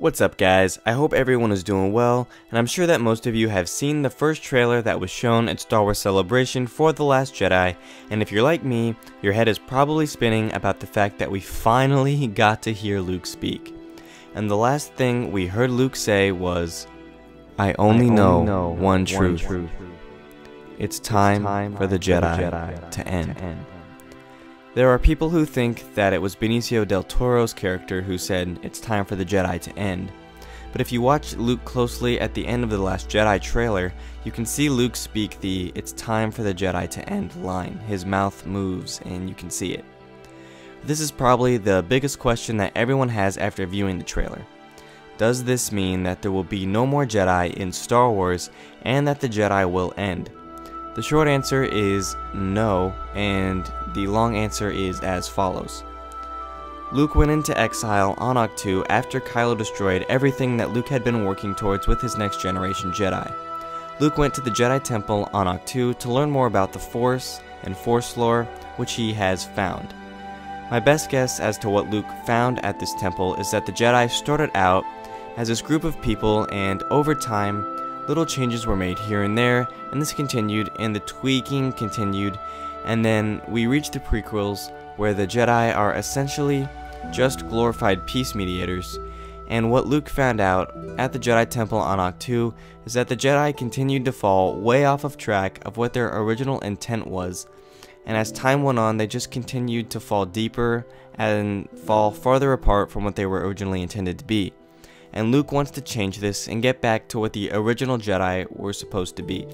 What's up guys, I hope everyone is doing well, and I'm sure that most of you have seen the first trailer that was shown at Star Wars Celebration for The Last Jedi, and if you're like me, your head is probably spinning about the fact that we finally got to hear Luke speak. And the last thing we heard Luke say was, I only know one truth. It's time for the Jedi to end. There are people who think that it was Benicio del Toro's character who said, it's time for the Jedi to end. But if you watch Luke closely at the end of the Last Jedi trailer, you can see Luke speak the, it's time for the Jedi to end line. His mouth moves and you can see it. This is probably the biggest question that everyone has after viewing the trailer. Does this mean that there will be no more Jedi in Star Wars and that the Jedi will end? The short answer is no, and the long answer is as follows. Luke went into exile on Ahch-To after Kylo destroyed everything that Luke had been working towards with his next generation Jedi. Luke went to the Jedi Temple on Ahch-To to learn more about the Force and Force lore, which he has found. My best guess as to what Luke found at this temple is that the Jedi started out as this group of people, and over time, little changes were made here and there, and this continued, and the tweaking continued, and then we reached the prequels, where the Jedi are essentially just glorified peace mediators, and what Luke found out at the Jedi Temple on Ahch-To is that the Jedi continued to fall way off of track of what their original intent was, and as time went on, they just continued to fall deeper and fall farther apart from what they were originally intended to be. And Luke wants to change this and get back to what the original Jedi were supposed to be.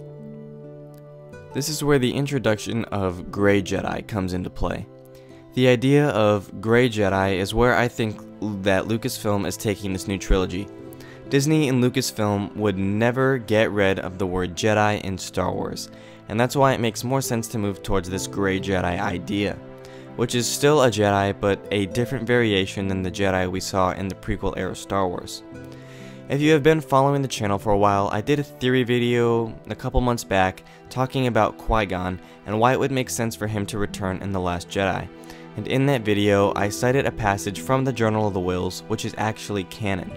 This is where the introduction of Grey Jedi comes into play. The idea of Grey Jedi is where I think that Lucasfilm is taking this new trilogy. Disney and Lucasfilm would never get rid of the word Jedi in Star Wars, and that's why it makes more sense to move towards this Grey Jedi idea, which is still a Jedi but a different variation than the Jedi we saw in the prequel era Star Wars. If you have been following the channel for a while, I did a theory video a couple months back talking about Qui-Gon and why it would make sense for him to return in The Last Jedi. And in that video, I cited a passage from the Journal of the Whills, which is actually canon.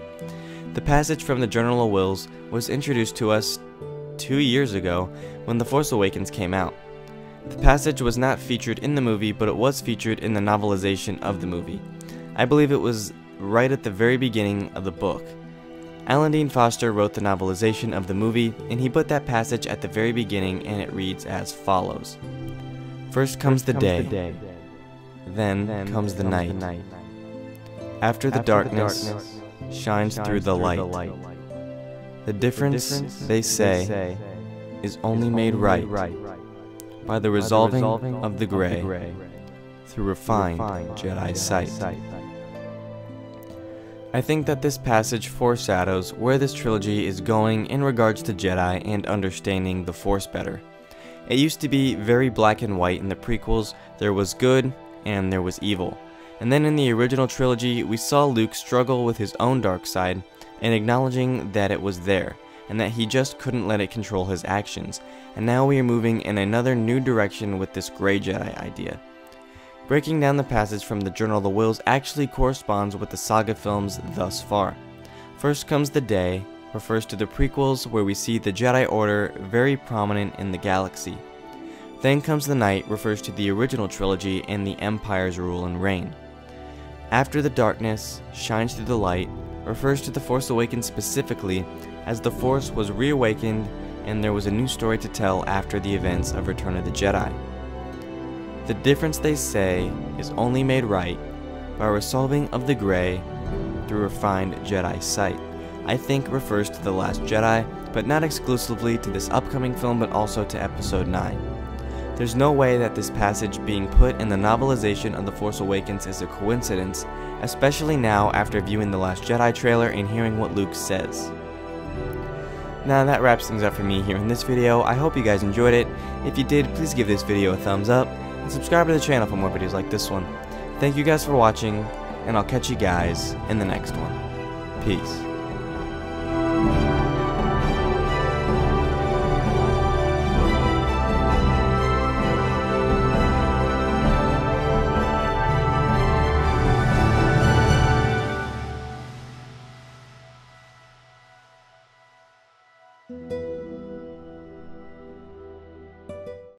The passage from the Journal of Whills was introduced to us 2 years ago when The Force Awakens came out. The passage was not featured in the movie, but it was featured in the novelization of the movie. I believe it was right at the very beginning of the book. Alan Dean Foster wrote the novelization of the movie, and he put that passage at the very beginning, and it reads as follows. First comes the day, then comes the night. After the darkness shines through the light. The difference, they say, is only made right by the resolving of the gray through refined Jedi sight. I think that this passage foreshadows where this trilogy is going in regards to Jedi and understanding the Force better. It used to be very black and white in the prequels. There was good and there was evil. And then in the original trilogy, we saw Luke struggle with his own dark side and acknowledging that it was there and that he just couldn't let it control his actions. And now we are moving in another new direction with this Grey Jedi idea. Breaking down the passage from the Journal of the Whills actually corresponds with the saga films thus far. First comes the day, refers to the prequels where we see the Jedi Order very prominent in the galaxy. Then comes the night, refers to the original trilogy and the Empire's rule and reign. After the darkness shines through the light, refers to the Force Awakens specifically, as the Force was reawakened and there was a new story to tell after the events of Return of the Jedi. The difference, they say, is only made right by resolving of the gray through refined Jedi sight. I think refers to The Last Jedi, but not exclusively to this upcoming film, but also to Episode 9. There's no way that this passage being put in the novelization of The Force Awakens is a coincidence, especially now after viewing The Last Jedi trailer and hearing what Luke says. Now that wraps things up for me here in this video. I hope you guys enjoyed it. If you did, please give this video a thumbs up and subscribe to the channel for more videos like this one. Thank you guys for watching, and I'll catch you guys in the next one. Peace. you.